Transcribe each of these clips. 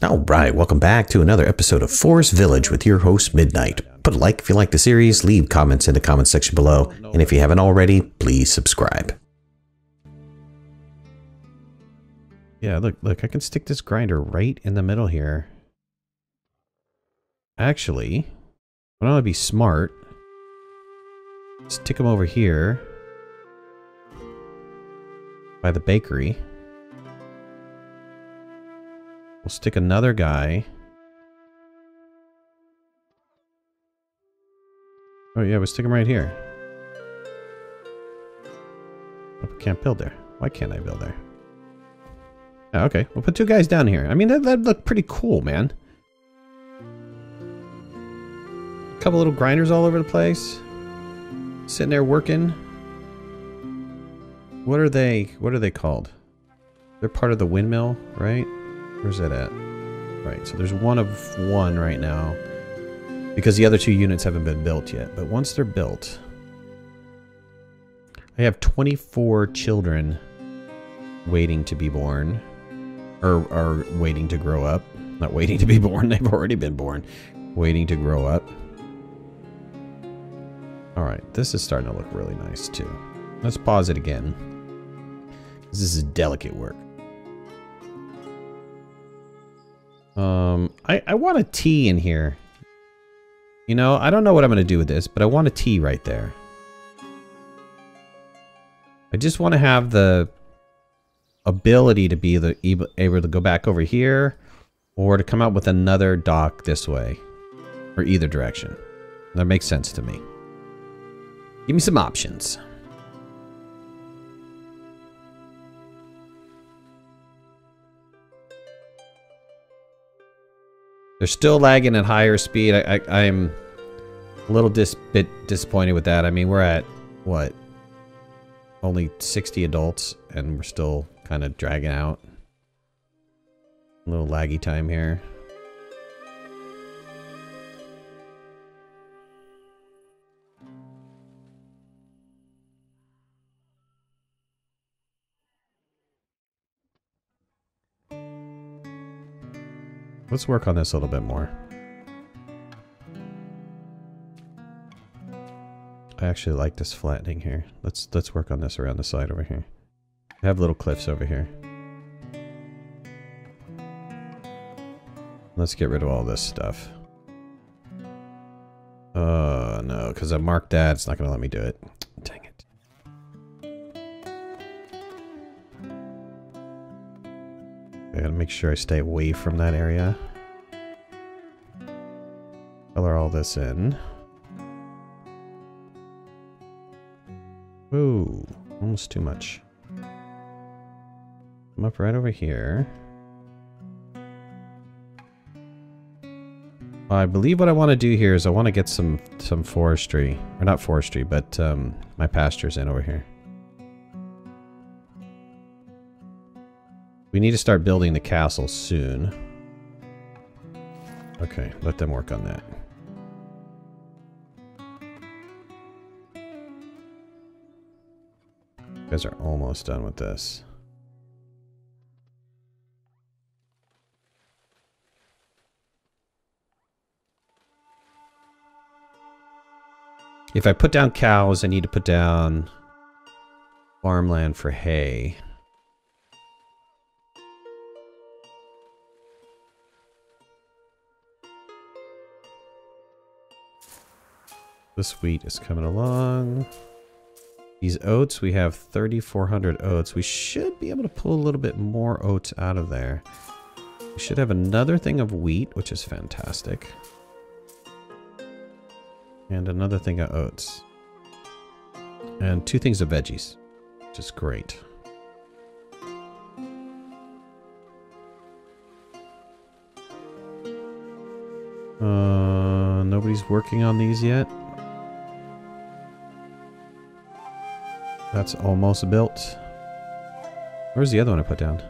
Alright, welcome back to another episode of Forest Village with your host, Midnight. Put a like if you like the series, leave comments in the comment section below, and if you haven't already, please subscribe. Yeah, look, I can stick this grinder right in the middle here. Actually, I want to be smart. Stick them over here by the bakery. We'll stick another guy. Oh yeah, we'll stick him right here. Oh, we can't build there. Why can't I build there? Oh, okay, we'll put two guys down here. I mean, that'd look pretty cool, man. A couple little grinders all over the place. Sitting there working. What are they called? They're part of the windmill, right? Where's that at? Right, so there's one of one right now. Because the other two units haven't been built yet. But once they're built... I have 24 children waiting to be born. Or waiting to grow up. Not waiting to be born, they've already been born. Waiting to grow up. Alright, this is starting to look really nice too. Let's pause it again. This is delicate work. I want a T in here. You know, I don't know what I'm going to do with this, but I want a T right there. I just want to have the ability to be able to go back over here or to come out with another dock this way or either direction. That makes sense to me. Give me some options. They're still lagging at higher speed. I'm a little bit disappointed with that. I mean, we're at, what? Only 60 adults, and we're still kind of dragging out. A little laggy time here. Let's work on this a little bit more. I actually like this flattening here. Let's work on this around the side over here. I have little cliffs over here. Let's get rid of all this stuff. No, because I marked that. It's not going to let me do it. Dang it. I gotta make sure I stay away from that area. Color all this in. Ooh, almost too much. I'm up right over here. I believe what I want to do here is I want to get some forestry, or not forestry, but my pastures in over here. We need to start building the castle soon. Okay, let them work on that. You guys are almost done with this. If I put down cows, I need to put down farmland for hay. This wheat is coming along. These oats, we have 3,400 oats. We should be able to pull a little bit more oats out of there. We should have another thing of wheat, which is fantastic. And another thing of oats. And 2 things of veggies, which is great. Nobody's working on these yet. That's almost built. Where's the other one I put down?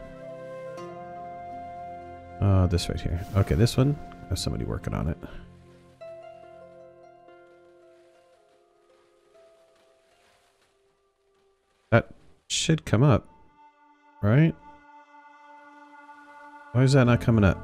This right here. Okay, this one. There's somebody working on it. That should come up, right? Why is that not coming up?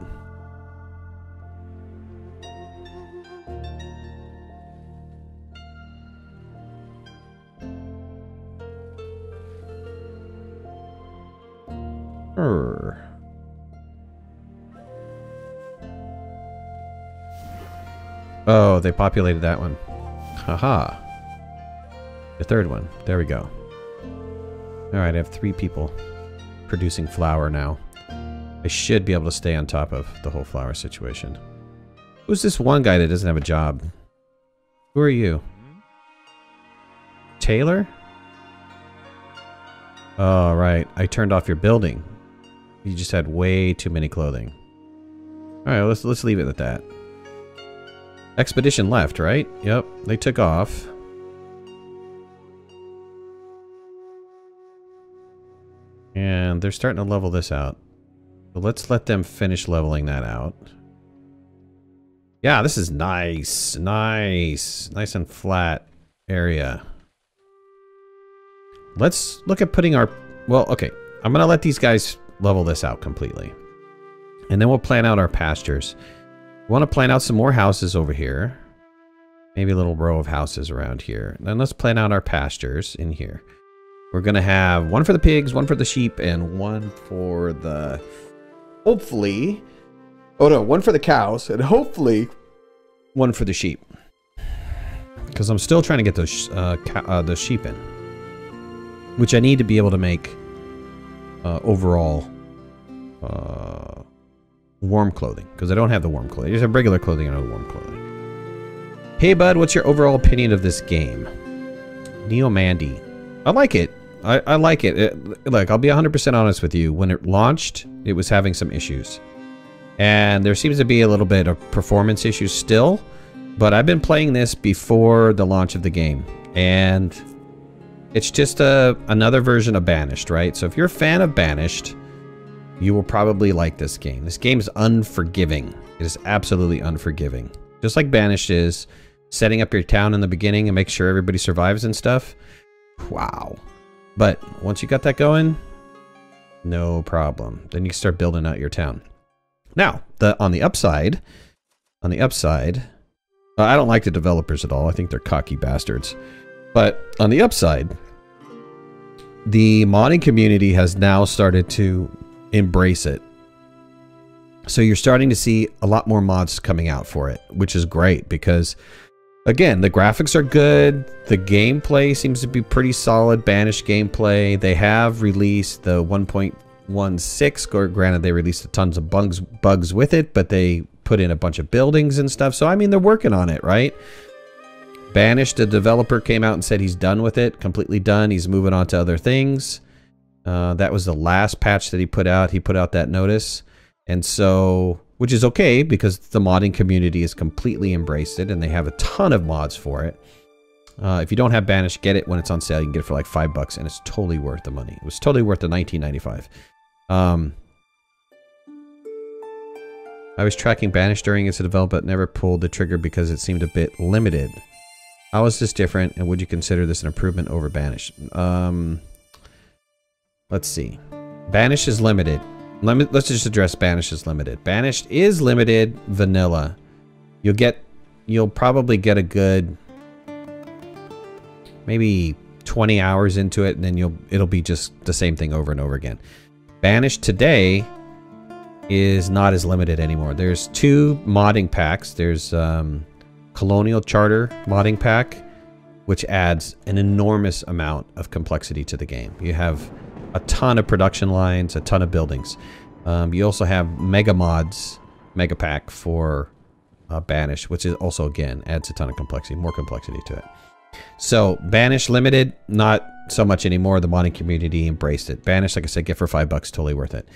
Oh, they populated that one. Haha. The third one. There we go. Alright, I have 3 people producing flour now. I should be able to stay on top of the whole flour situation. Who's this one guy that doesn't have a job? Who are you? Taylor? Oh, right. I turned off your building. You just had way too many clothing. Alright, let's leave it at that. Expedition left, right? Yep, they took off. And they're starting to level this out. So let's let them finish leveling that out. Yeah, this is nice. Nice. Nice and flat area. Let's look at putting our... Well, okay. I'm going to let these guys level this out completely. And then we'll plan out our pastures. We want to plan out some more houses over here. Maybe a little row of houses around here. Then let's plan out our pastures in here. We're going to have one for the pigs, one for the sheep, and one for the... Hopefully... Oh no, one for the cows, and hopefully one for the sheep. Because I'm still trying to get those the sheep in. Which I need to be able to make overall warm clothing. Because I don't have the warm clothing. I just have regular clothing and no warm clothing. Hey bud, what's your overall opinion of this game? Neomandy. I like it. I like it. Look, I'll be 100% honest with you. When it launched, it was having some issues. And there seems to be a little bit of performance issues still. But I've been playing this before the launch of the game. And it's just another version of Banished, right? So if you're a fan of Banished, you will probably like this game. This game is unforgiving. It is absolutely unforgiving. Just like Banished is, setting up your town in the beginning and make sure everybody survives and stuff. Wow. But once you got that going, no problem. Then you can start building out your town. Now, on the upside, I don't like the developers at all. I think they're cocky bastards. But on the upside, the modding community has now started to embrace it. So you're starting to see a lot more mods coming out for it, which is great because, again, the graphics are good. The gameplay seems to be pretty solid, Banished gameplay. They have released the 1.16. Granted, they released tons of bugs with it, but they put in a bunch of buildings and stuff. So, I mean, they're working on it, right? Banished, the developer, came out and said he's done with it, completely done. He's moving on to other things. That was the last patch that he put out. He put out that notice. And so, which is okay because the modding community has completely embraced it and they have a ton of mods for it. If you don't have Banished, get it when it's on sale. You can get it for like $5 and it's totally worth the money. It was totally worth the $19.95. I was tracking Banished during its development, but never pulled the trigger because it seemed a bit limited. How is this different, and would you consider this an improvement over Banished? Let's see. Banished is limited. Let's just address Banished is limited. Banished is limited vanilla. You'll probably get a good maybe 20 hours into it, and then it'll be just the same thing over and over again. Banished today is not as limited anymore. There's 2 modding packs. There's Colonial Charter modding pack, which adds an enormous amount of complexity to the game. You have a ton of production lines, a ton of buildings. You also have Mega Mods, Mega Pack for Banished, which is also, again, adds a ton of complexity, more complexity to it. So, Banished Limited, not so much anymore. The modding community embraced it. Banished, like I said, get for $5, totally worth it.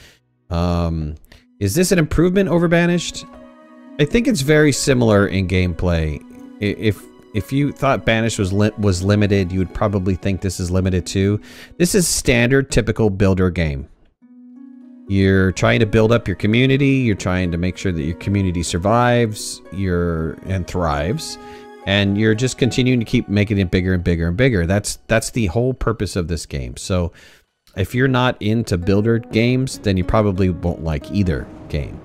Is this an improvement over Banished? I think it's very similar in gameplay. If you thought Banished was limited, you would probably think this is limited too. This is standard, typical builder game. You're trying to build up your community. You're trying to make sure that your community survives and thrives. And you're just continuing to keep making it bigger and bigger and bigger. That's the whole purpose of this game. So if you're not into builder games, then you probably won't like either game.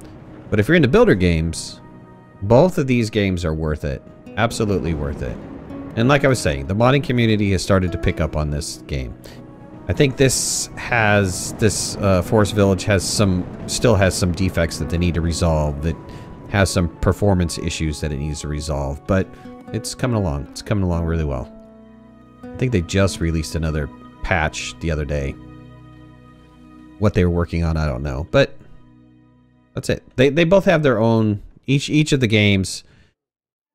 But if you're into builder games, both of these games are worth it. Absolutely worth it. And like I was saying, the modding community has started to pick up on this game. I think this Forest Village still has some defects that they need to resolve. That has some performance issues that it needs to resolve, but it's coming along. It's coming along really well. I think they just released another patch the other day. What they were working on, I don't know, but that's it. They both have their own. Each of the games.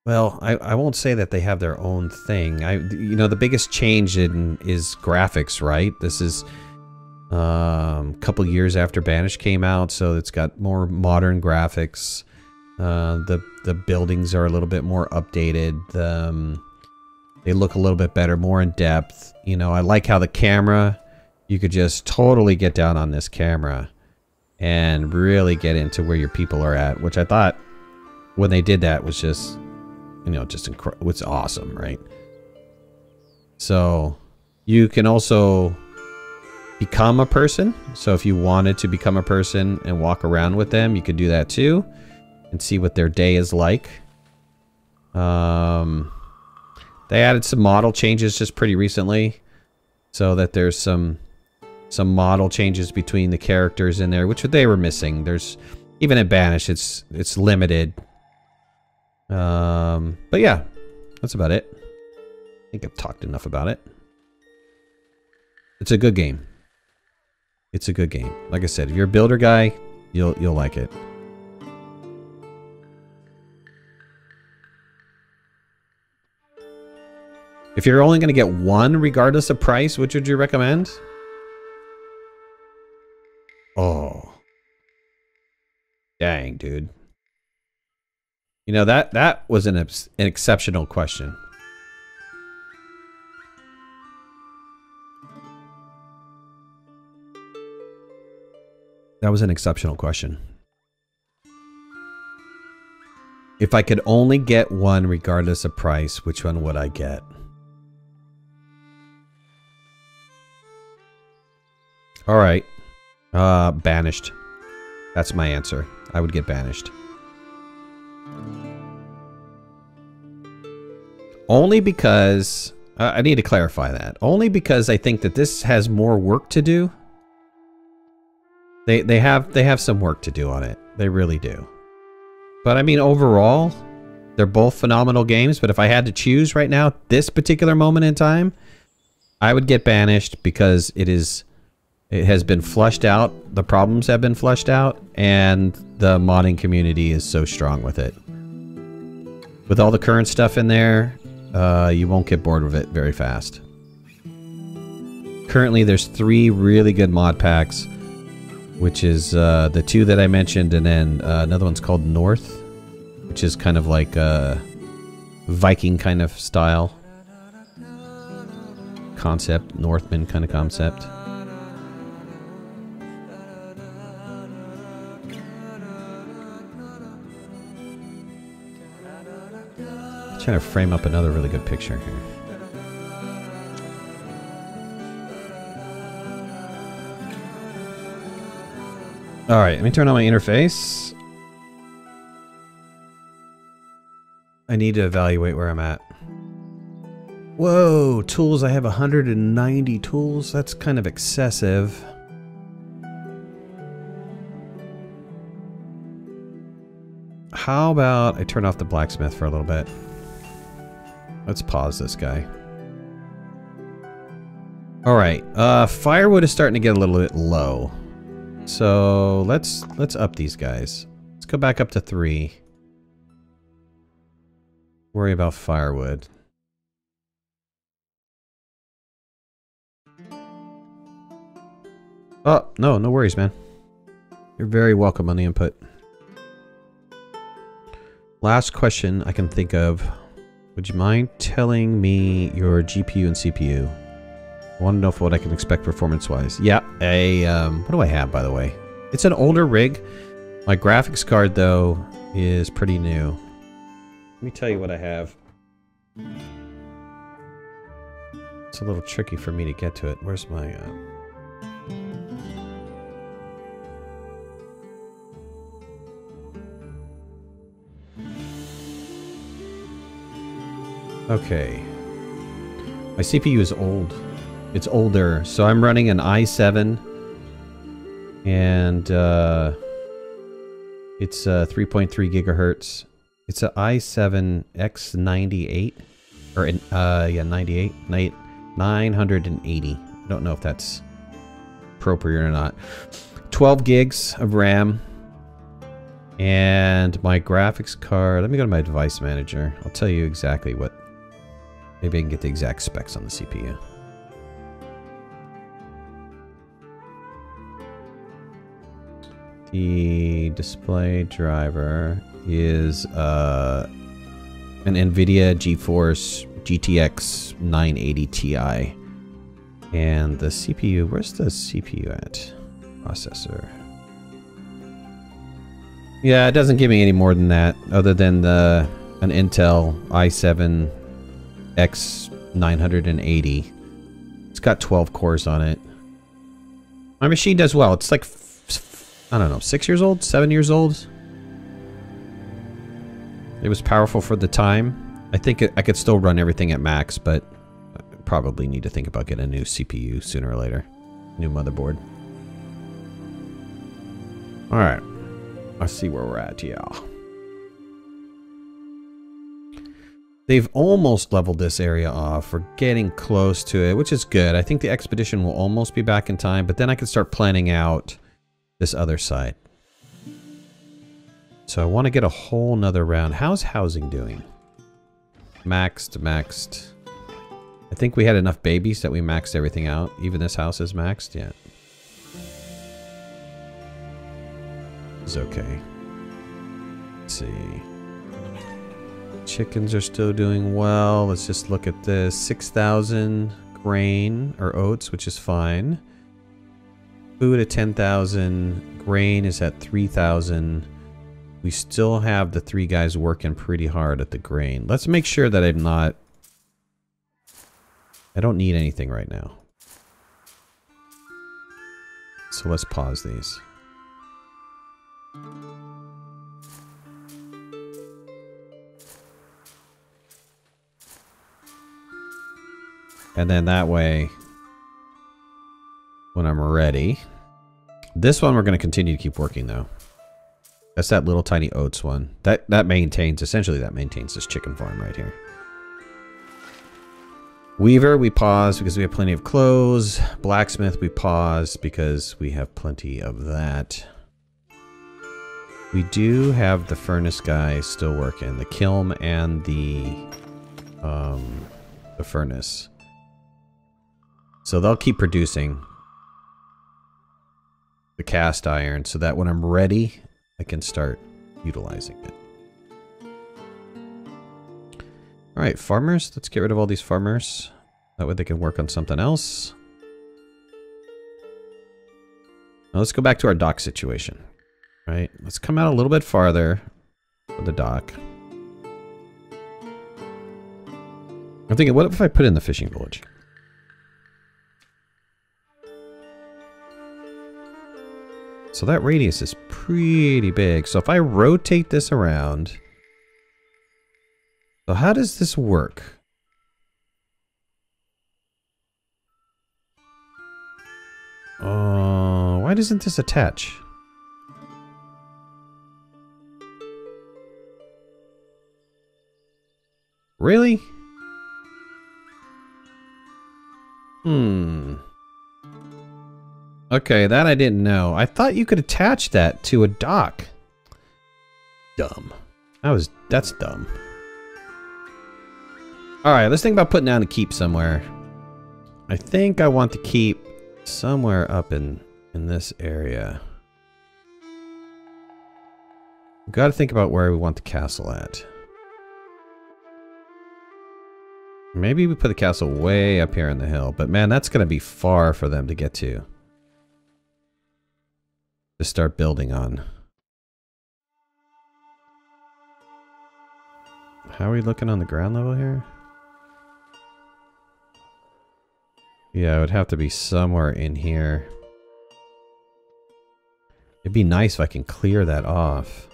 Well, I won't say that they have their own thing. You know, the biggest change is graphics, right? This is a couple years after Banished came out, so it's got more modern graphics. The buildings are a little bit more updated. They look a little bit better, more in depth. You know, I like how the camera, you could just totally get down on this camera and really get into where your people are at, which I thought when they did that was just, you know, just incredible. It's awesome, right? So you can also become a person. So if you wanted to become a person and walk around with them, you could do that too and see what their day is like. They added some model changes just pretty recently, so that there's some model changes between the characters in there, which they were missing. There's even in Banish, it's limited. But yeah, that's about it. I think I've talked enough about it. It's a good game. It's a good game. Like I said, if you're a builder guy, you'll like it. If you're only going to get one regardless of price, which would you recommend? Oh. Dang, dude. You know, that was an exceptional question. That was an exceptional question. If I could only get one regardless of price, which one would I get? All right. Banished. That's my answer. I would get Banished. Only because... I need to clarify that. Only because I think that this has more work to do. They have some work to do on it. They really do. But I mean, overall, they're both phenomenal games. But if I had to choose right now, this particular moment in time, I would get Banished because it has been flushed out. The problems have been flushed out, and the modding community is so strong with it. With all the current stuff in there, you won't get bored with it very fast. Currently, there's 3 really good mod packs, which is the 2 that I mentioned, and then another one's called North, which is kind of like a Viking kind of style concept, Northman kind of concept. Trying to frame up another really good picture here. All right, let me turn on my interface. I need to evaluate where I'm at. Whoa, tools. I have 190 tools. That's kind of excessive. How about I turn off the blacksmith for a little bit? Let's pause this guy. All right, firewood is starting to get a little bit low. So let's up these guys. Let's go back up to 3. Worry about firewood. Oh, no worries, man. You're very welcome on the input. Last question I can think of. Would you mind telling me your GPU and CPU? I want to know what I can expect performance-wise. Yeah, what do I have, by the way? It's an older rig. My graphics card, though, is pretty new. Let me tell you what I have. It's a little tricky for me to get to it. Where's my... Okay. My CPU is old. It's older. So I'm running an i7. And it's 3.3 gigahertz. It's an i7 X98. Or, yeah, 98. 980. I don't know if that's appropriate or not. 12 gigs of RAM. And my graphics card... Let me go to my device manager. I'll tell you exactly what... Maybe I can get the exact specs on the CPU. The display driver is an NVIDIA GeForce GTX 980 Ti. And the CPU... Where's the CPU at? Processor... Yeah, it doesn't give me any more than that, other than an Intel i7 X980. It's got 12 cores on it. My machine does well. It's like, I don't know, 6 years old? 7 years old? It was powerful for the time. I think I could still run everything at max, but I probably need to think about getting a new CPU sooner or later. New motherboard. Alright. Let's see where we're at, yeah. They've almost leveled this area off. We're getting close to it, which is good. I think the expedition will almost be back in time, but then I can start planning out this other side. So I want to get a whole nother round. How's housing doing? Maxed. I think we had enough babies that we maxed everything out. Even this house is maxed, yeah. Is okay. Let's see. Chickens are still doing well. Let's just look at this. 6,000 grain or oats, which is fine. Food at 10,000. Grain is at 3,000. We still have the 3 guys working pretty hard at the grain. Let's make sure that I'm not... I don't need anything right now. So let's pause these. And then that way, when I'm ready... This one we're going to continue to keep working though. That's that little tiny oats one. That maintains, essentially that maintains this chicken farm right here. Weaver, we pause because we have plenty of clothes. Blacksmith, we pause because we have plenty of that. We do have the furnace guy still working. The kiln and the furnace. So they'll keep producing the cast iron so that when I'm ready, I can start utilizing it. Alright, farmers. Let's get rid of all these farmers. That way they can work on something else. Now let's go back to our dock situation. Right, let's come out a little bit farther for the dock. I'm thinking, what if I put in the fishing village? So that radius is pretty big. So if I rotate this around... So how does this work? Why doesn't this attach? Really? Okay, that I didn't know. I thought you could attach that to a dock. Dumb. That's dumb. Alright, let's think about putting down a keep somewhere. I think I want the keep somewhere up in this area. We've got to think about where we want the castle at. Maybe we put the castle way up here on the hill, but man, that's going to be far for them to get to. To start building on. How are we looking on the ground level here? Yeah, it would have to be somewhere in here. It'd be nice if I can clear that off.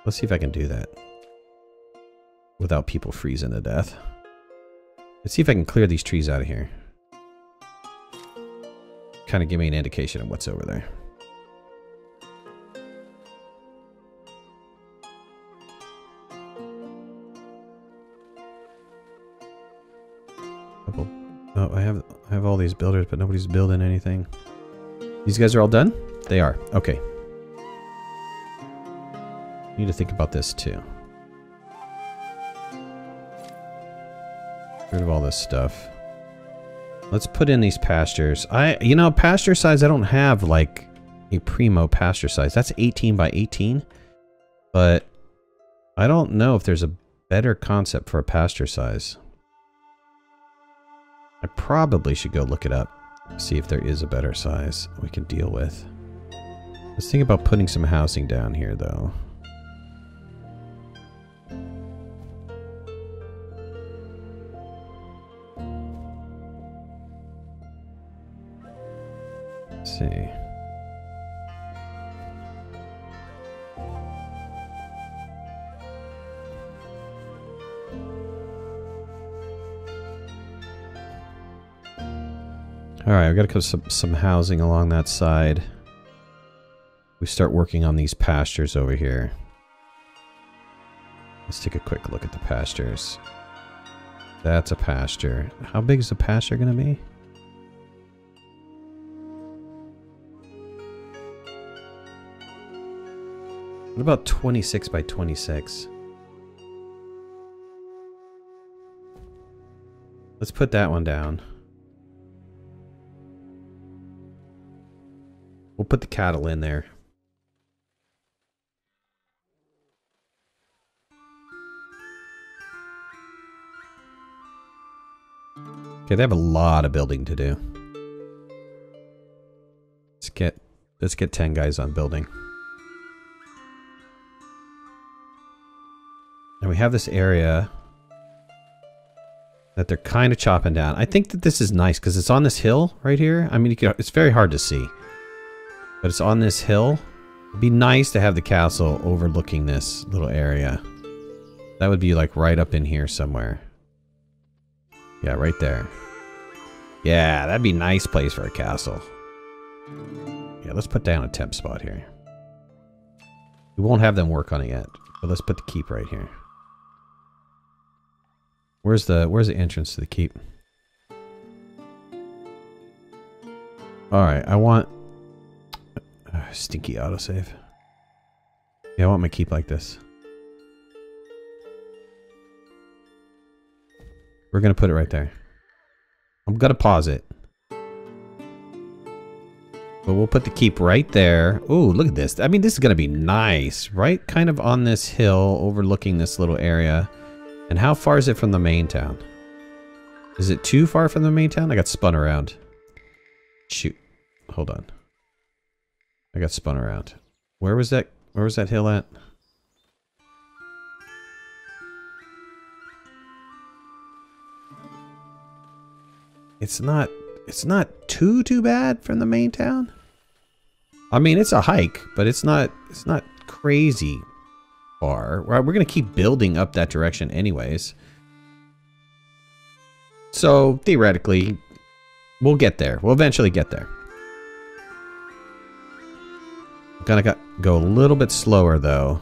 Let's see if I can do that without people freezing to death. Let's see if I can clear these trees out of here. Kind of give me an indication of what's over there. Oh, I have all these builders, but nobody's building anything. These guys are all done? They are. Okay. Need to think about this too. Get rid of all this stuff. Let's put in these pastures. You know, pasture size, I don't have like a primo pasture size. That's 18 by 18. But I don't know if there's a better concept for a pasture size. I probably should go look it up. See if there is a better size we can deal with. Let's think about putting some housing down here though. Let's see. Alright, I've got to put some housing along that side. We start working on these pastures over here. Let's take a quick look at the pastures. That's a pasture. How big is the pasture going to be? What about 26 by 26? Let's put that one down. We'll put the cattle in there. Okay, they have a lot of building to do. Let's get 10 guys on building. And we have this area that they're kind of chopping down. I think that this is nice because it's on this hill right here. I mean, it's very hard to see. But it's on this hill. It'd be nice to have the castle overlooking this little area. That would be like right up in here somewhere. Yeah, right there. Yeah, that'd be a nice place for a castle. Yeah, let's put down a temp spot here. We won't have them work on it yet, but let's put the keep right here. Where's the entrance to the keep? Alright, I want... stinky autosave. Yeah, I want my keep like this. We're gonna put it right there. I'm gonna pause it. But we'll put the keep right there. Ooh, look at this. I mean, this is gonna be nice, right? Kind of on this hill, overlooking this little area. And how far is it from the main town? Is it too far from the main town? I got spun around. Shoot. Hold on. I got spun around. Where was that hill at? It's not too bad from the main town. I mean, it's a hike, but it's not crazy far. We're going to keep building up that direction anyways. So, theoretically, we'll get there. We'll eventually get there. Gonna go a little bit slower though.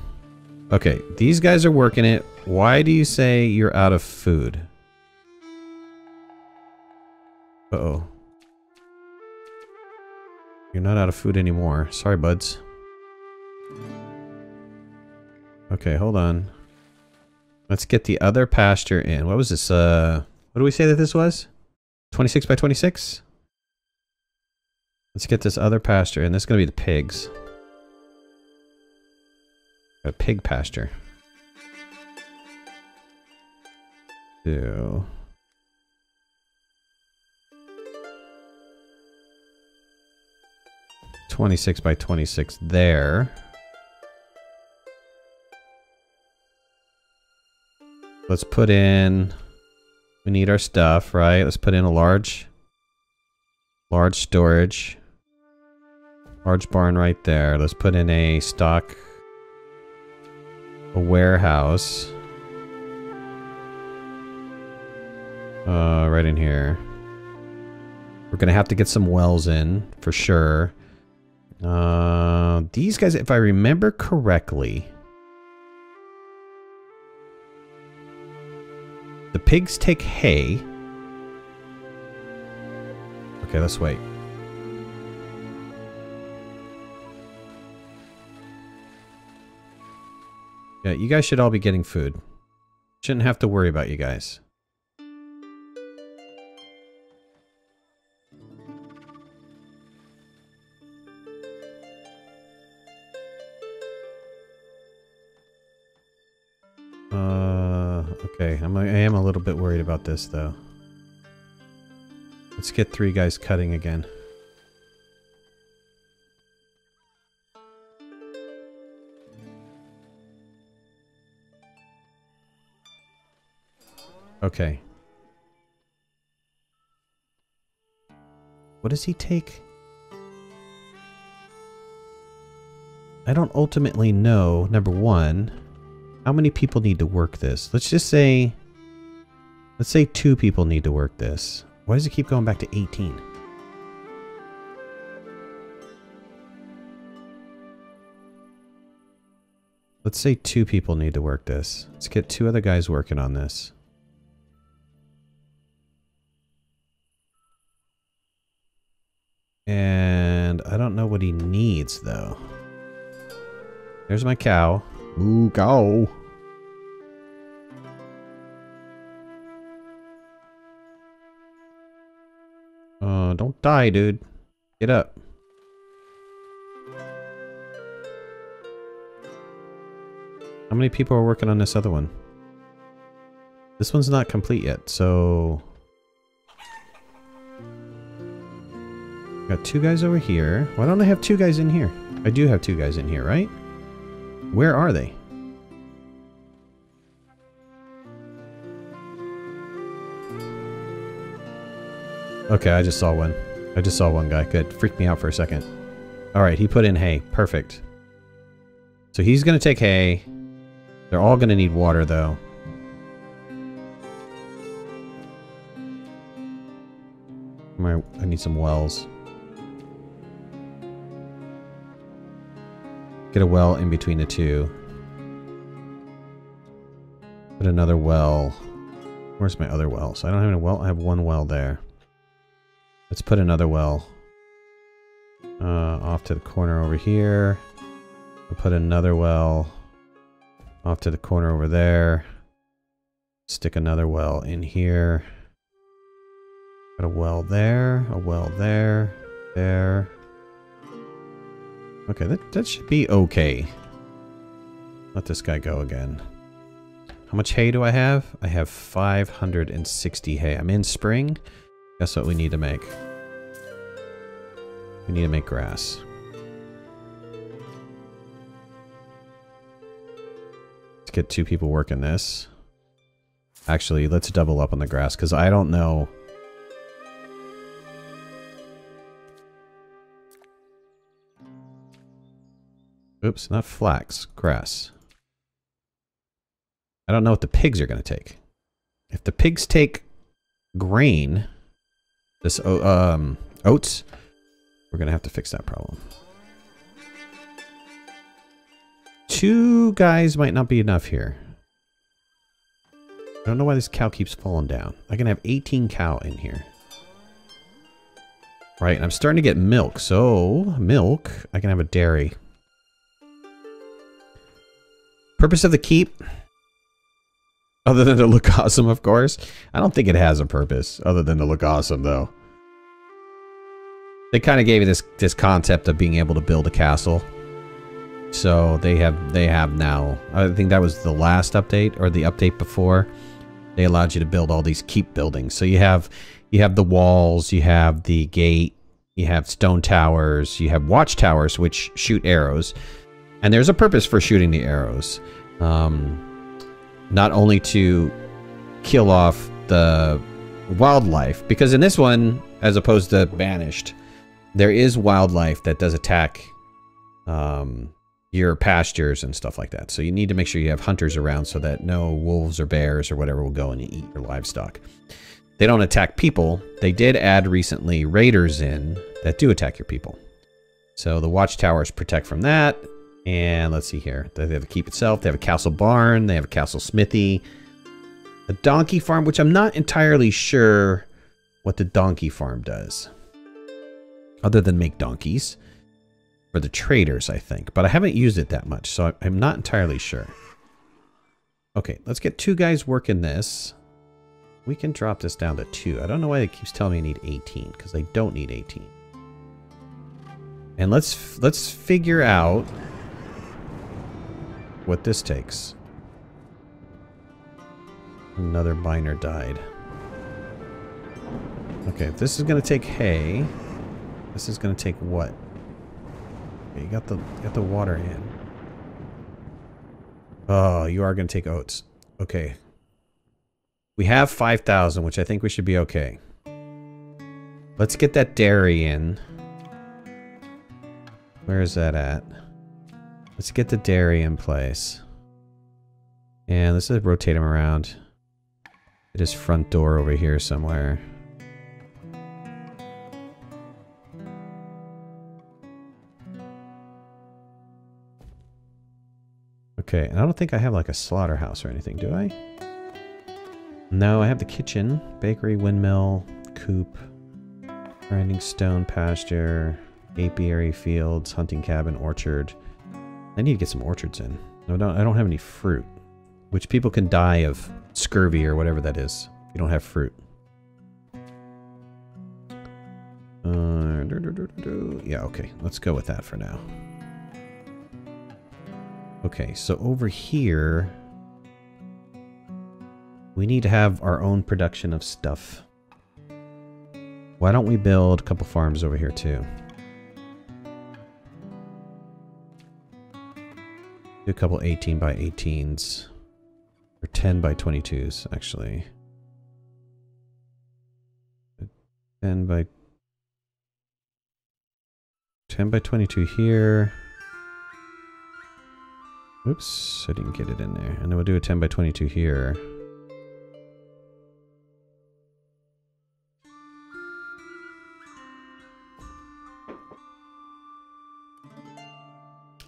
Okay, these guys are working it. Why do you say you're out of food? Uh-oh. You're not out of food anymore. Sorry, buds. Okay, hold on. Let's get the other pasture in. What was this? What do we say that this was? 26 by 26? Let's get this other pasture in. This is gonna be the pigs. A pig pasture. 2. $26 by $26 there. Let's put in... We need our stuff, right? Let's put in a large storage. Large barn right there. Let's put in a stock... A warehouse. Right in here. We're gonna have to get some wells in, for sure. These guys, if I remember correctly... The pigs take hay. Okay, let's wait. Yeah, you guys should all be getting food. Shouldn't have to worry about you guys. Okay, I am a little bit worried about this, though. Let's get 3 guys cutting again. Okay. What does he take? I don't ultimately know, number one, how many people need to work this. Let's just say... Let's say 2 people need to work this. Why does it keep going back to 18? Let's say 2 people need to work this. Let's get 2 other guys working on this. And I don't know what he needs, though. There's my cow. Moo cow. Don't die, dude. Get up. How many people are working on this other one? This one's not complete yet, so... Got 2 guys over here. Why don't I have 2 guys in here? I do have 2 guys in here, right? Where are they? Okay, I just saw one. I just saw one guy. Good. Freaked me out for a second. Alright, he put in hay. Perfect. So he's gonna take hay. They're all gonna need water, though. I need some wells. Get a well in between the 2. Put another well. Where's my other well? So I don't have a well. I have 1 well there. Let's put another well off to the corner over here. We'll put another well off to the corner over there. Stick another well in here. Got a well there, there. Okay, that should be okay. Let this guy go again. How much hay do I have? I have 560 hay. I'm in spring. Guess what we need to make? We need to make grass. Let's get 2 people working this. Actually, let's double up on the grass, because I don't know... Oops, not flax, grass. I don't know what the pigs are going to take. If the pigs take grain, this oats, we're going to have to fix that problem. 2 guys might not be enough here. I don't know why this cow keeps falling down. I can have 18 cow in here. Right, and I'm starting to get milk, so milk, I can have a dairy. Purpose of the keep? Other than to look awesome, of course. I don't think it has a purpose, other than to look awesome, though. They kind of gave you this concept of being able to build a castle. So they have now. I think that was the last update, or the update before. They allowed you to build all these keep buildings. So you have the walls, you have the gate, you have stone towers, you have watchtowers which shoot arrows. And there's a purpose for shooting the arrows. Not only to kill off the wildlife, because in this one, as opposed to Banished, there is wildlife that does attack your pastures and stuff like that. So you need to make sure you have hunters around so that no wolves or bears or whatever will go and eat your livestock. They don't attack people. They did add recently raiders in that do attack your people. So the watchtowers protect from that. And let's see here. They have a keep itself. They have a castle barn. They have a castle smithy. A donkey farm, which I'm not entirely sure what the donkey farm does. Other than make donkeys. For the traders, I think. But I haven't used it that much, so I'm not entirely sure. Okay, let's get 2 guys working this. We can drop this down to 2. I don't know why it keeps telling me I need 18, because I don't need 18. And let's figure out what this takes. Another miner died. Okay, if this is going to take hay, this is going to take what? Okay, you got the water in. Oh, you are going to take oats. Okay. We have 5,000, which I think we should be okay. Let's get that dairy in. Where is that at? Let's get the dairy in place. And let's just rotate him around. Get his front door over here somewhere. Okay, and I don't think I have like a slaughterhouse or anything, do I? No, I have the kitchen, bakery, windmill, coop, grinding stone, pasture, apiary, fields, hunting cabin, orchard. I need to get some orchards in. No, I don't have any fruit, which people can die of scurvy or whatever that is if you don't have fruit. Yeah, okay, let's go with that for now. Okay, so over here, we need to have our own production of stuff. Why don't we build a couple farms over here too? Do a couple 18 by 18s. Or 10 by 22s, actually. 10 by 22 here. Oops, I didn't get it in there. And then we'll do a 10 by 22 here.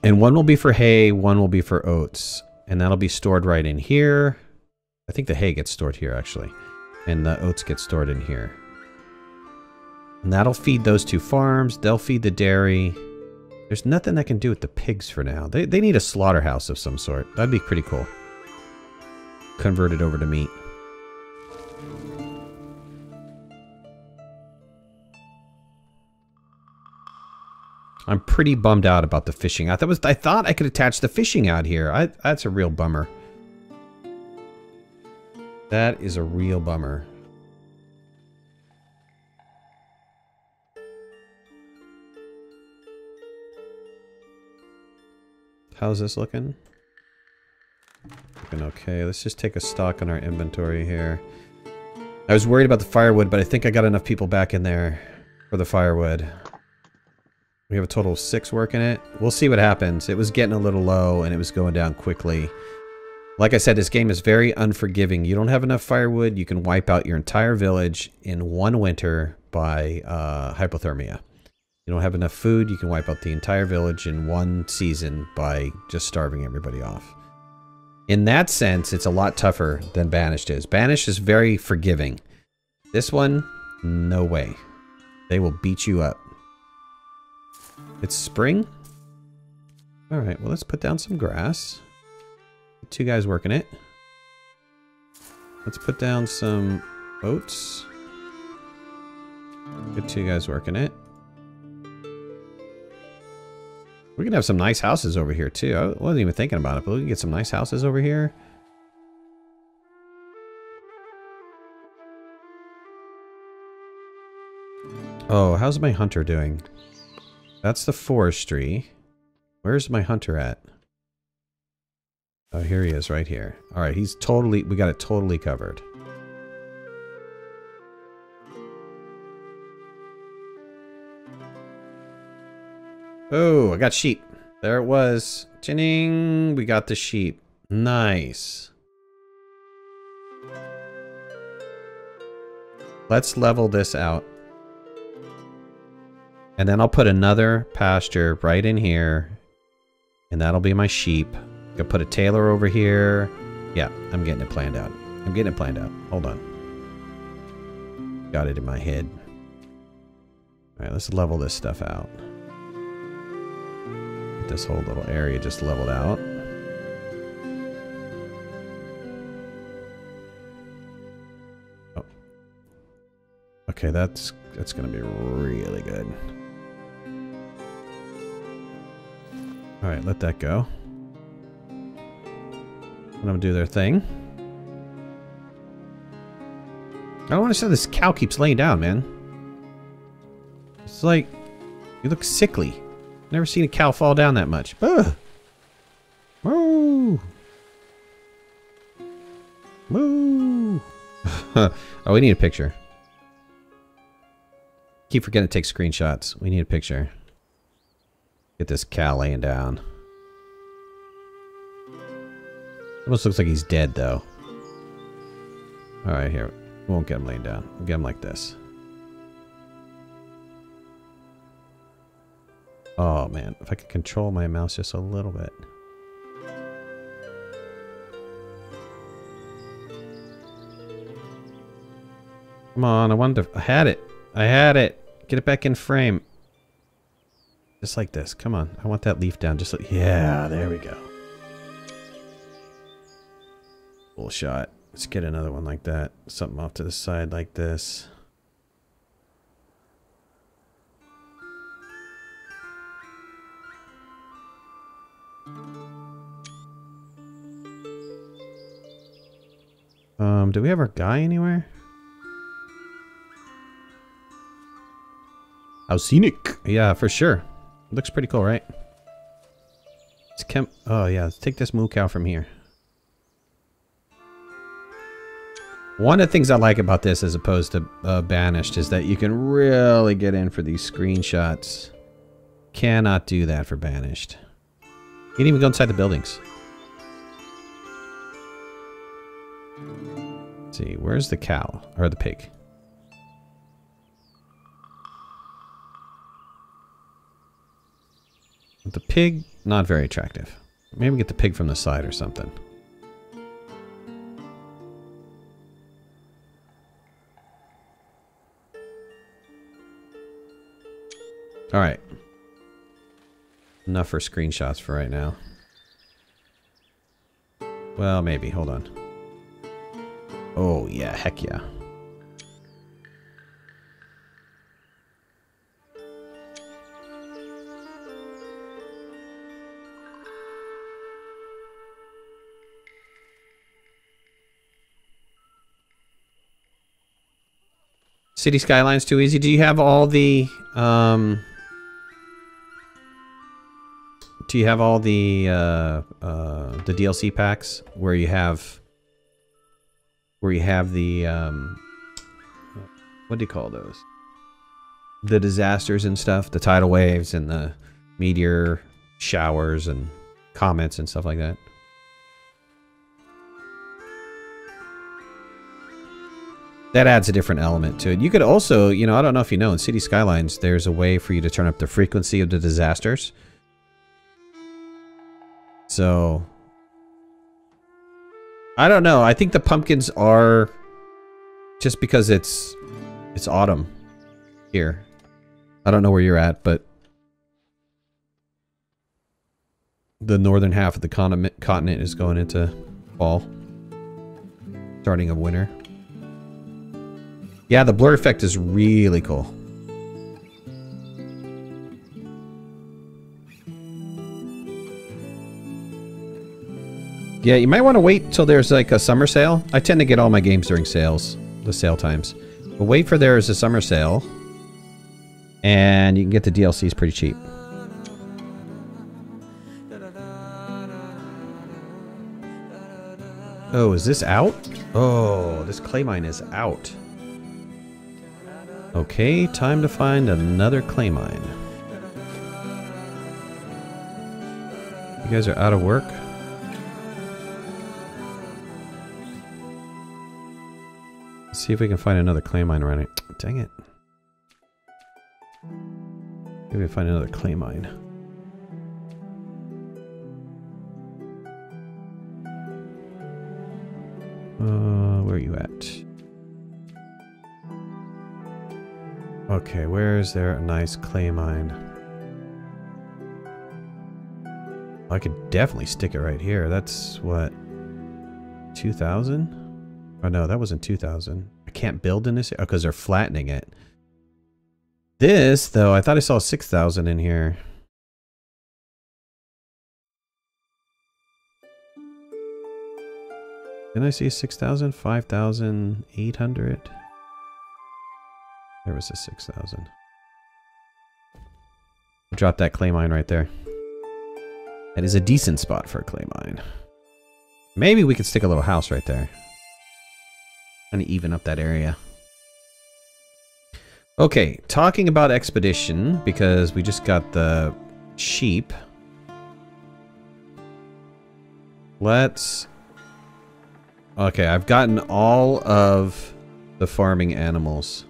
And one will be for hay, one will be for oats. And that'll be stored right in here. I think the hay gets stored here, actually. And the oats get stored in here. And that'll feed those 2 farms. They'll feed the dairy. There's nothing I can do with the pigs for now. They need a slaughterhouse of some sort. That'd be pretty cool. Convert it over to meat. I'm pretty bummed out about the fishing. I thought I could attach the fishing out here. That's a real bummer. That is a real bummer. How's this looking? Looking okay. Let's just take a stock on our inventory here. I was worried about the firewood, but I think I got enough people back in there for the firewood. We have a total of 6 working it. We'll see what happens. It was getting a little low and it was going down quickly. Like I said, this game is very unforgiving. You don't have enough firewood, you can wipe out your entire village in one winter by hypothermia. You don't have enough food, you can wipe out the entire village in one season by just starving everybody off. In that sense, it's a lot tougher than Banished is. Banished is very forgiving. This one, no way. They will beat you up. It's spring? Alright, well let's put down some grass. 2 guys working it. Let's put down some oats. Get 2 guys working it. We can have some nice houses over here too. I wasn't even thinking about it, but we can get some nice houses over here. Oh, how's my hunter doing? That's the forestry. Where's my hunter at? Oh, here he is, right here. Alright, he's totally... we got it totally covered. Oh, I got sheep. There it was. Ching! We got the sheep. Nice. Let's level this out. And then I'll put another pasture right in here. And that'll be my sheep. I'll put a tailor over here. Yeah, I'm getting it planned out. I'm getting it planned out. Hold on. Got it in my head. Alright, let's level this stuff out. Get this whole little area just leveled out. Oh. Okay, that's gonna be really good. Alright, let that go. Let them do their thing. I don't understand this cow keeps laying down, man. It's like, you look sickly. Never seen a cow fall down that much. Ugh. Moo! Moo! Oh, we need a picture. Keep forgetting to take screenshots. We need a picture. Get this cow laying down. Almost looks like he's dead, though. Alright, here. We won't get him laying down. We'll get him like this. Oh, man. If I could control my mouse just a little bit. Come on, I wanted to... I had it. I had it. Get it back in frame. Just like this. Come on. I want that leaf down. Just like... Yeah, there we go. Full shot. Let's get another one like that. Something off to the side like this. Do we have our guy anywhere? How scenic! Yeah, for sure. Looks pretty cool, right? Oh yeah, let's take this moo cow from here. One of the things I like about this as opposed to Banished is that you can really get in for these screenshots. Cannot do that for Banished. You can't even go inside the buildings. Let's see, where's the cow? Or the pig? The pig, not very attractive. Maybe get the pig from the side or something. Alright. Enough for screenshots for right now. Well, maybe. Hold on. Oh, yeah. Heck yeah. City Skyline's too easy. Do you have all the do you have all the DLC packs where you have the what do you call those? The disasters and stuff, the tidal waves and the meteor showers and comets and stuff like that. That adds a different element to it. You could also, you know, I don't know if you know, in City Skylines, there's a way for you to turn up the frequency of the disasters. So, I don't know. I think the pumpkins are just because it's autumn here. I don't know where you're at, but the northern half of the continent is going into fall, starting of winter. Yeah, the blur effect is really cool. Yeah, you might want to wait till there's like a summer sale. I tend to get all my games during sales, the sale times. But wait for there's a summer sale. And you can get the DLCs pretty cheap. Oh, is this out? Oh, this clay mine is out. Okay, time to find another clay mine. You guys are out of work? Let's see if we can find another clay mine around it. Dang it. Maybe we find another clay mine. Where are you at? Okay, where is there a nice clay mine? I could definitely stick it right here. That's what? 2,000? Oh no, that wasn't 2,000. I can't build in this because they're flattening it. This, though, I thought I saw 6,000 in here. Didn't I see 6,000? 5,800? There was a 6,000. Drop that clay mine right there. That is a decent spot for a clay mine. Maybe we could stick a little house right there. Kind of even up that area. Okay, talking about expedition, because we just got the sheep. Let's... Okay, I've gotten all of the farming animals.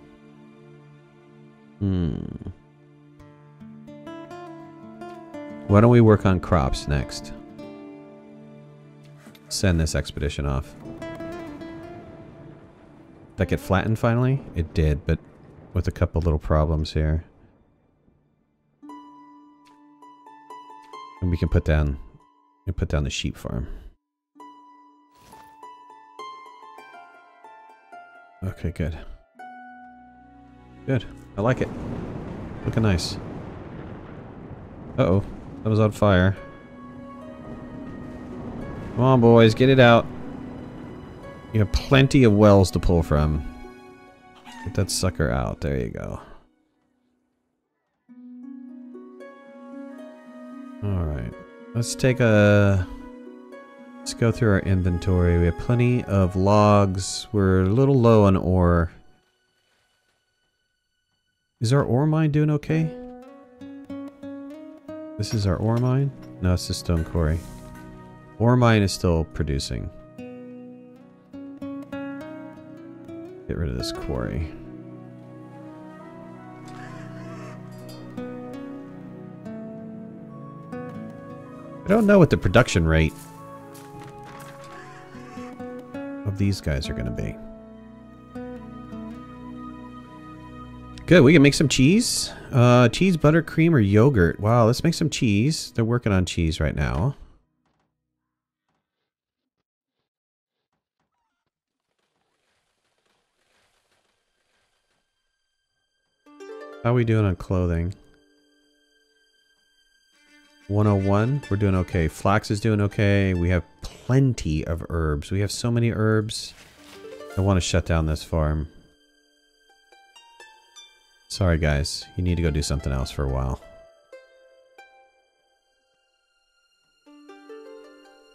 Why don't we work on crops next? Send this expedition off. Did that get flattened finally? It did, but with a couple little problems here. And we can put down the sheep farm. Okay, good. Good. I like it. Looking nice. Uh-oh. That was on fire. Come on, boys. Get it out. You have plenty of wells to pull from. Get that sucker out. There you go. Alright. Let's go through our inventory. We have plenty of logs. We're a little low on ore. Is our ore mine doing okay? This is our ore mine? No, it's the stone quarry. Ore mine is still producing. Get rid of this quarry. I don't know what the production rate of these guys are going to be. Good, we can make some cheese. Cheese, butter, cream, or yogurt. Wow, let's make some cheese. They're working on cheese right now. How are we doing on clothing? 101, we're doing okay. Flax is doing okay. We have plenty of herbs. We have so many herbs. I want to shut down this farm. Sorry guys, you need to go do something else for a while.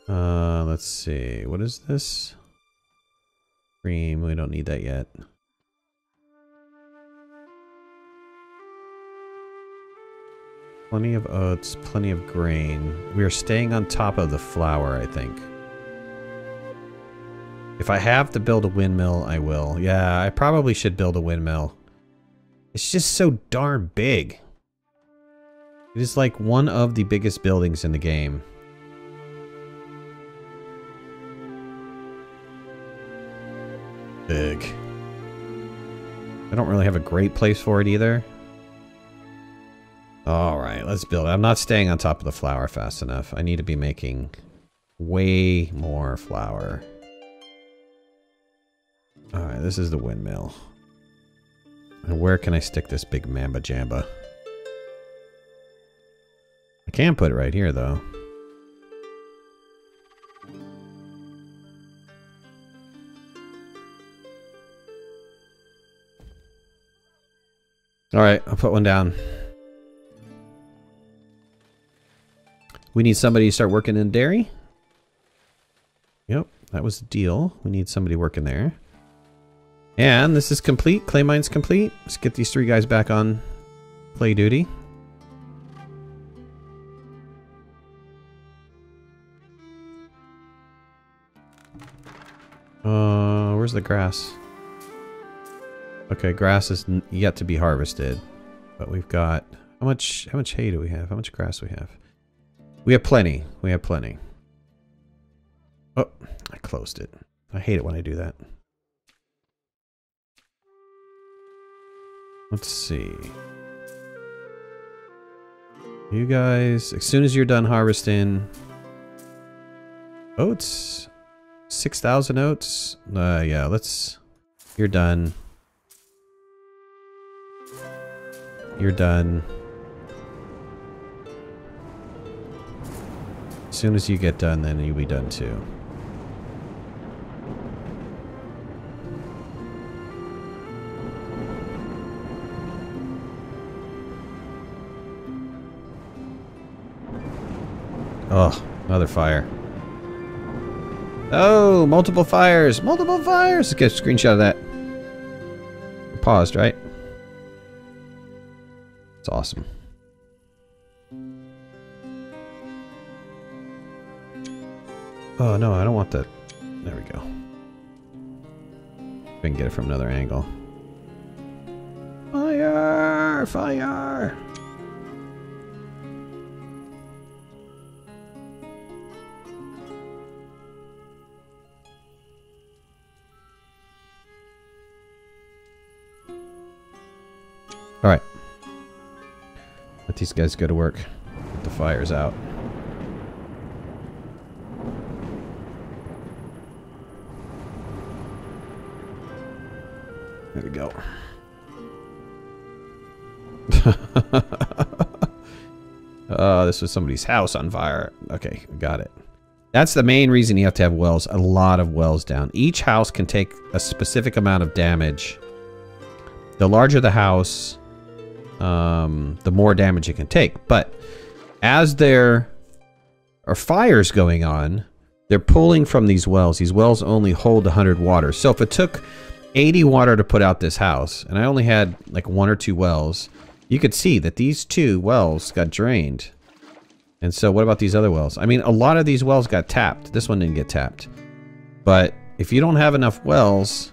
Let's see. What is this? Cream, we don't need that yet. Plenty of oats, plenty of grain. We are staying on top of the flour, I think. If I have to build a windmill, I will. Yeah, I probably should build a windmill. It's just so darn big. It is like one of the biggest buildings in the game. Big. I don't really have a great place for it either. Alright, let's build it. I'm not staying on top of the flour fast enough. I need to be making way more flour. Alright, this is the windmill. And where can I stick this big mamba jamba? I can put it right here, though. Alright, I'll put one down. We need somebody to start working in dairy. Yep, that was the deal. We need somebody working there. And this is complete. Clay mine's complete. Let's get these three guys back on play duty. Where's the grass? Okay, grass is yet to be harvested. But we've got... How much hay do we have? How much grass do we have? We have plenty. We have plenty. Oh, I closed it. I hate it when I do that. Let's see. You guys, as soon as you're done harvesting... Oats? 6,000 oats? Yeah, let's... You're done. You're done. As soon as you get done, then you'll be done too. Oh, another fire. Oh, multiple fires! Multiple fires! Let's get a screenshot of that. Paused, right? It's awesome. Oh no, I don't want that. There we go. We can get it from another angle. Fire! Fire! Alright. Let these guys go to work. Get the fires out. There we go. Oh, this was somebody's house on fire. Okay, got it. That's the main reason you have to have wells. A lot of wells down. Each house can take a specific amount of damage. The larger the house, the more damage it can take. But as there are fires going on, they're pulling from these wells. These wells only hold 100 water. So if it took 80 water to put out this house, and I only had like 1 or 2 wells, you could see that these 2 wells got drained. And so what about these other wells? I mean, a lot of these wells got tapped. This one didn't get tapped. But if you don't have enough wells,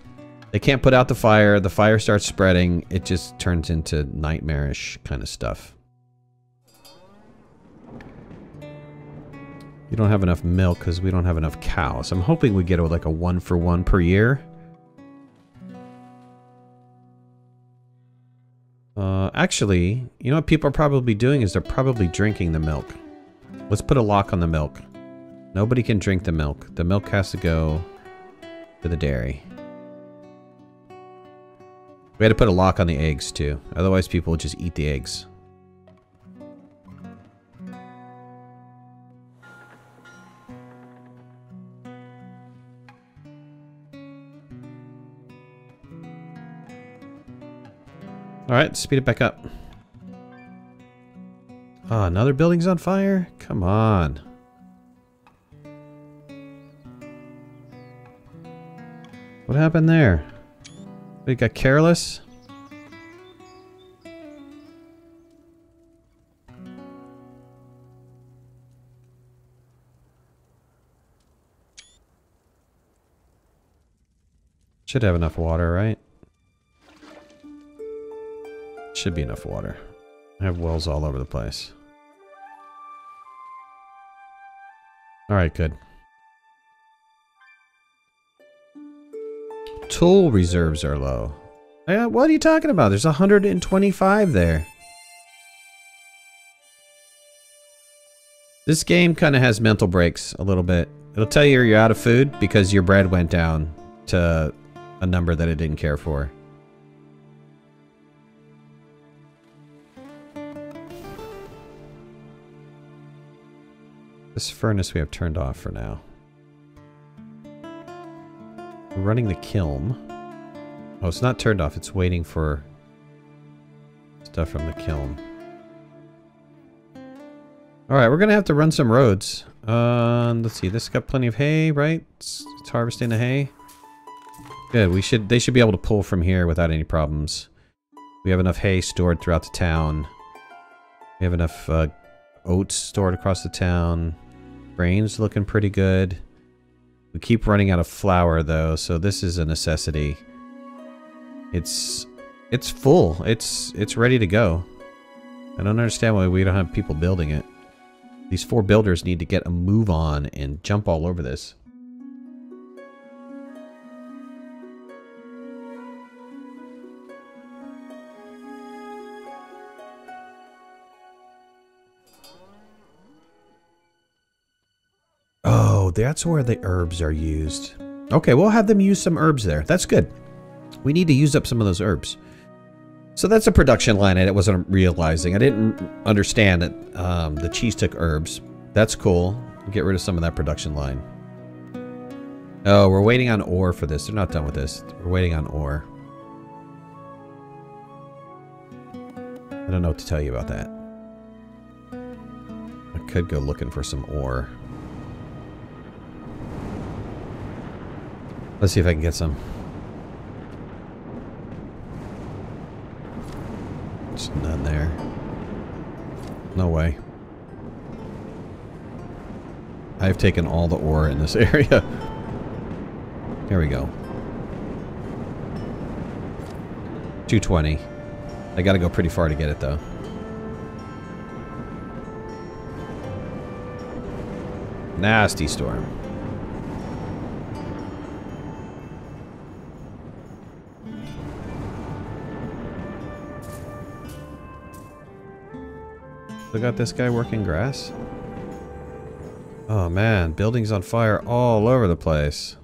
they can't put out the fire starts spreading, it just turns into nightmarish kind of stuff. You don't have enough milk because we don't have enough cows. I'm hoping we get like a 1-for-1 per year. Actually, you know what people are probably doing is they're probably drinking the milk. Let's put a lock on the milk. Nobody can drink the milk. The milk has to go to the dairy. We had to put a lock on the eggs too. Otherwise people would just eat the eggs. Alright, speed it back up. Oh, another building's on fire? Come on. What happened there? They got careless? Should have enough water, right? Should be enough water. I have wells all over the place. Alright, good. Tool reserves are low. What are you talking about? There's 125 there. This game kind of has mental breaks a little bit. It'll tell you you're out of food because your bread went down to a number that it didn't care for. This furnace we have turned off for now. We're running the kiln. Oh, it's not turned off. It's waiting for stuff from the kiln. Alright, we're going to have to run some roads. Let's see. This got plenty of hay, right? It's harvesting the hay. Good. They should be able to pull from here without any problems. We have enough hay stored throughout the town. We have enough oats stored across the town. Grain's looking pretty good. We keep running out of flour though, so this is a necessity. It's It's full. It's ready to go. I don't understand why we don't have people building it. These 4 builders need to get a move on and jump all over this. Oh, that's where the herbs are used. Okay, we'll have them use some herbs there. That's good. We need to use up some of those herbs. So that's a production line I wasn't realizing. I didn't understand that the cheese took herbs. That's cool. Get rid of some of that production line. Oh, we're waiting on ore for this. They're not done with this. We're waiting on ore. I don't know what to tell you about that. I could go looking for some ore. Let's see if I can get some. There's none there. No way. I've taken all the ore in this area. Here we go. 220. I gotta go pretty far to get it though. Nasty storm. Still got this guy working grass? Oh man, buildings on fire all over the place.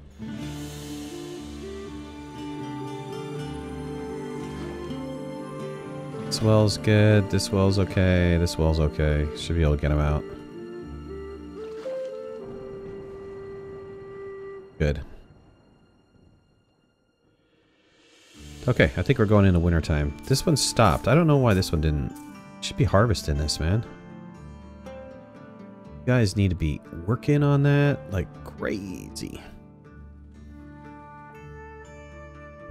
This well's good, this well's okay, this well's okay. Should be able to get him out. Good. Okay, I think we're going into wintertime. This one stopped. I don't know why this one didn't. Should be harvesting this, man. You guys need to be working on that like crazy.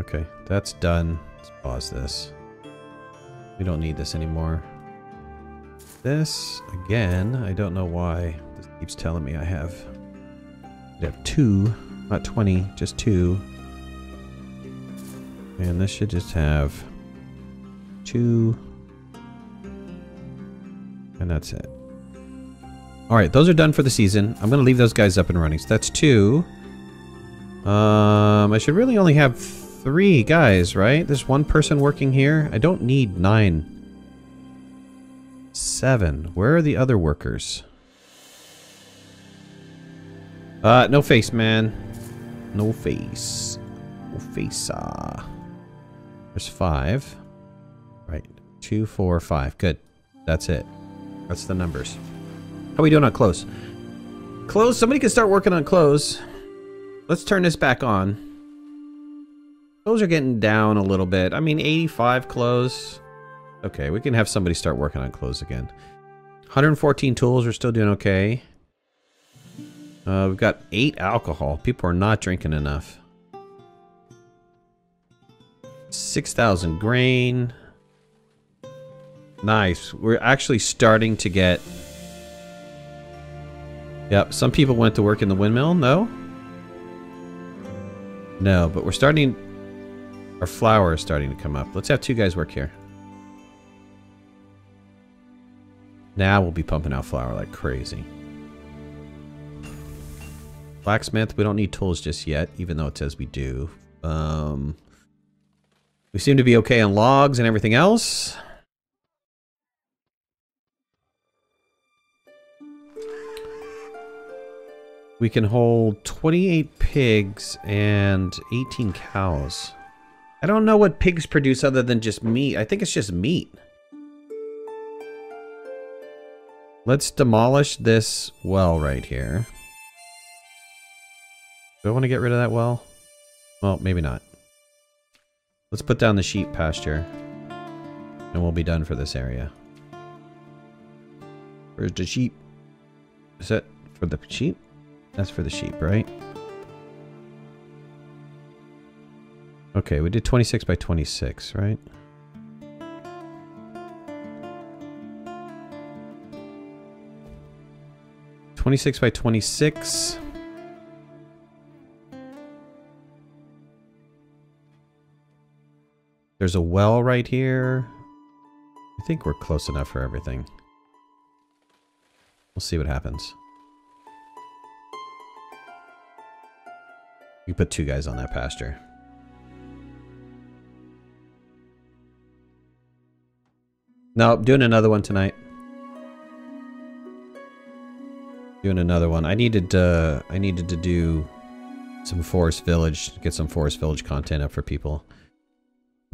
Okay, that's done. Let's pause this. We don't need this anymore. This, again, I don't know why this keeps telling me I have 2, not 20, just 2. And this should just have 2. And that's it. Alright, those are done for the season. I'm going to leave those guys up and running. So that's 2. I should really only have 3 guys, right? There's 1 person working here. I don't need 9. 7. Where are the other workers? No face, man. No face. No face. There's 5. Right. 2, 4, 5. Good. That's it. That's the numbers. How are we doing on clothes? Clothes? Somebody can start working on clothes. Let's turn this back on. Clothes are getting down a little bit. I mean, 85 clothes. Okay, we can have somebody start working on clothes again. 114 tools. We're still doing okay. We've got 8 alcohol. People are not drinking enough. 6,000 grain. Nice. We're actually starting to get... Yep, some people went to work in the windmill. No? No, but we're starting... Our flour is starting to come up. Let's have 2 guys work here. Now we'll be pumping out flour like crazy. Blacksmith, we don't need tools just yet, even though it says we do. We seem to be okay on logs and everything else. We can hold 28 pigs and 18 cows. I don't know what pigs produce other than just meat. I think it's just meat. Let's demolish this well right here. Do I want to get rid of that well? Well, maybe not. Let's put down the sheep pasture. And we'll be done for this area. Where's the sheep? Is that for the sheep? That's for the sheep, right? Okay, we did 26 by 26, right? $26 by 26. There's a well right here. I think we're close enough for everything. We'll see what happens. You put 2 guys on that pasture. No, doing another one tonight. Doing another one. I needed to do some Forest Village, get some Forest Village content up for people.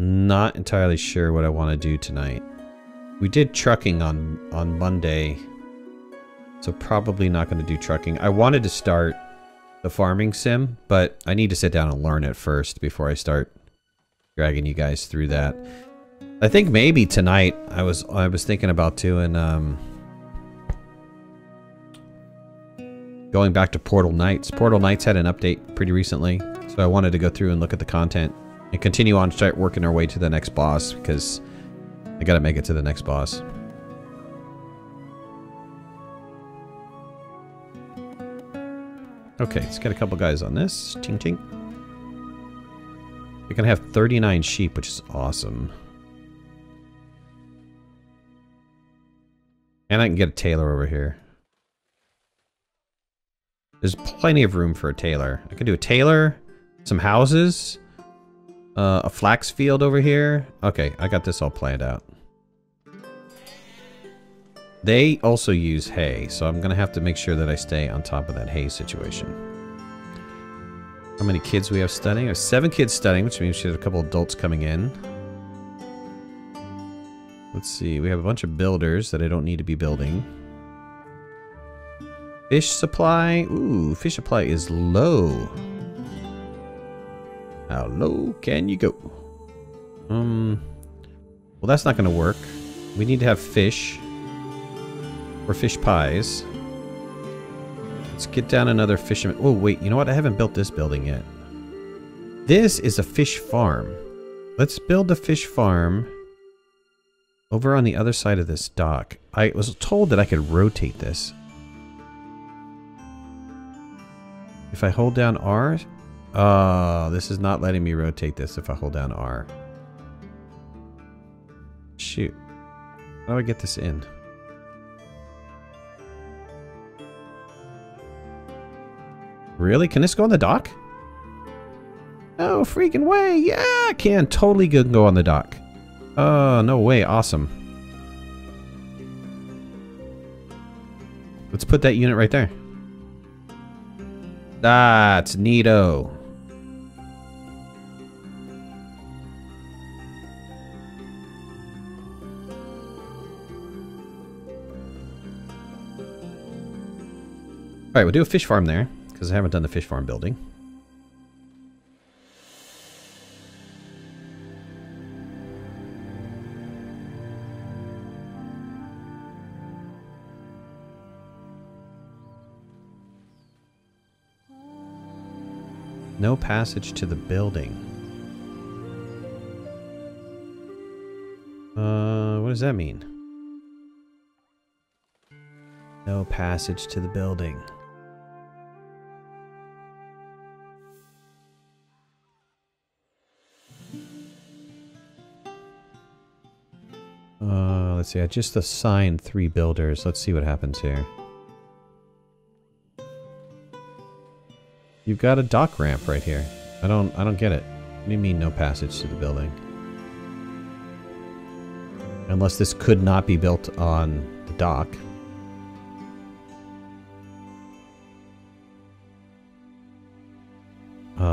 Not entirely sure what I want to do tonight. We did trucking on Monday, so probably not going to do trucking. I wanted to start the farming sim, but I need to sit down and learn it first before I start dragging you guys through that. I think maybe tonight I was thinking about doing going back to Portal Knights. Portal Knights had an update pretty recently, so I wanted to go through and look at the content and continue on, start working our way to the next boss, because I gotta make it to the next boss. Okay, let's get a couple guys on this. Ching ching. You're gonna have 39 sheep, which is awesome. And I can get a tailor over here. There's plenty of room for a tailor. I can do a tailor, some houses, a flax field over here. Okay, I got this all planned out. They also use hay, so I'm gonna have to make sure that I stay on top of that hay situation. How many kids we have studying? We have 7 kids studying, which means we have a couple adults coming in. Let's see, we have a bunch of builders that I don't need to be building. Fish supply. Ooh, fish supply is low. How low can you go? Well, that's not going to work. We need to have fish. Or fish pies. Let's get down another fisherman. Oh, wait, you know what? I haven't built this building yet. This is a fish farm. Let's build a fish farm over on the other side of this dock. I was told that I could rotate this. If I hold down R... Oh, this is not letting me rotate this if I hold down R. Shoot. How do I get this in? Really? Can this go on the dock? No freaking way! Yeah, I can. Totally go on the dock. Oh, no way. Awesome. Let's put that unit right there. That's neato. Alright, we'll do a fish farm there, because I haven't done the fish farm building. No passage to the building. What does that mean? No passage to the building. Let's see, I just assigned 3 builders. Let's see what happens here. You've got a dock ramp right here. I don't get it. What do you mean no passage to the building? Unless this could not be built on the dock.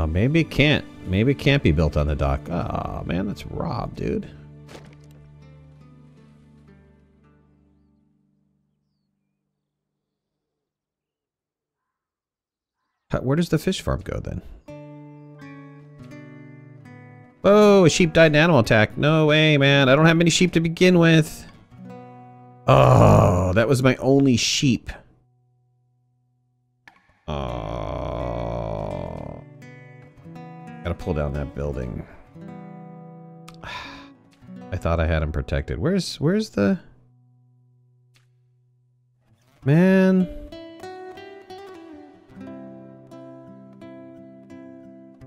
Maybe it can't. Maybe it can't be built on the dock. Oh man, that's Rob, dude. Where does the fish farm go then? Oh, a sheep died in an animal attack. No way, man. I don't have many sheep to begin with. Oh, that was my only sheep. Oh. Gotta pull down that building. I thought I had him protected. Where's the... Man...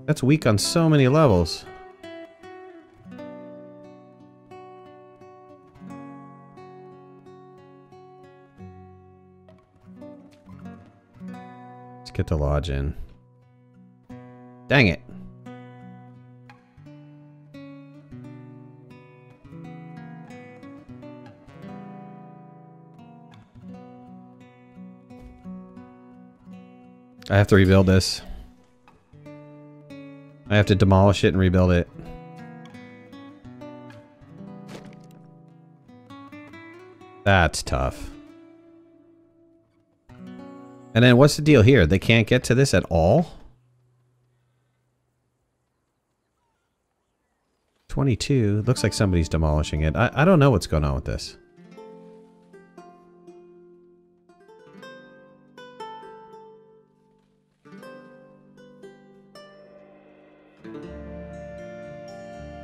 That's weak on so many levels. Let's get the lodge in. Dang it. I have to rebuild this. I have to demolish it and rebuild it. That's tough. And then what's the deal here? They can't get to this at all? 22. Looks like somebody's demolishing it. I don't know what's going on with this.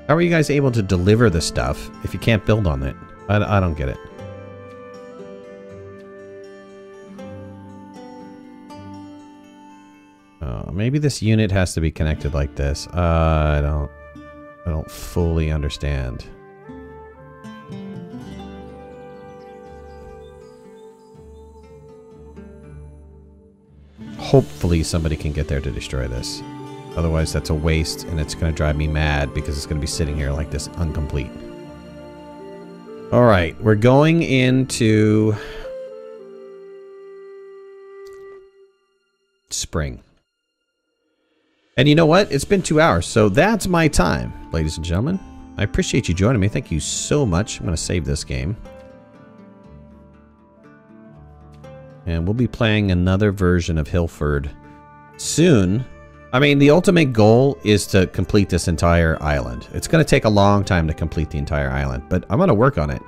How are you guys able to deliver the stuff if you can't build on it? I don't get it. Oh, maybe this unit has to be connected like this. I don't fully understand. Hopefully somebody can get there to destroy this. Otherwise that's a waste and it's going to drive me mad because it's going to be sitting here like this incomplete. Alright, we're going into spring. And you know what? It's been 2 hours, so that's my time, ladies and gentlemen. I appreciate you joining me. Thank you so much. I'm going to save this game. And we'll be playing another version of Hillford soon. I mean, the ultimate goal is to complete this entire island. It's going to take a long time to complete the entire island, but I'm going to work on it.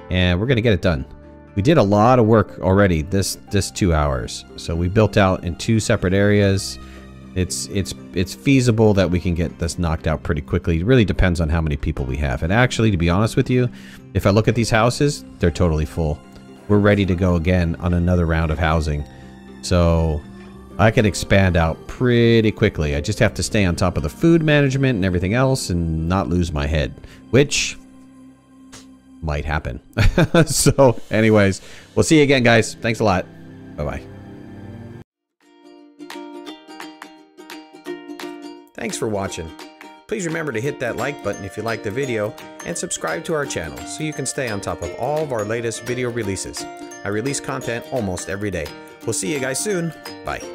And we're going to get it done. We did a lot of work already this 2 hours. So we built out in 2 separate areas. It's feasible that we can get this knocked out pretty quickly. It really depends on how many people we have. And actually, to be honest with you, if I look at these houses, they're totally full. We're ready to go again on another round of housing. So I can expand out pretty quickly. I just have to stay on top of the food management and everything else and not lose my head, which might happen. So anyways, we'll see you again, guys. Thanks a lot. Bye-bye. Thanks for watching. Please remember to hit that like button if you liked the video and subscribe to our channel so you can stay on top of all of our latest video releases. I release content almost every day. We'll see you guys soon. Bye.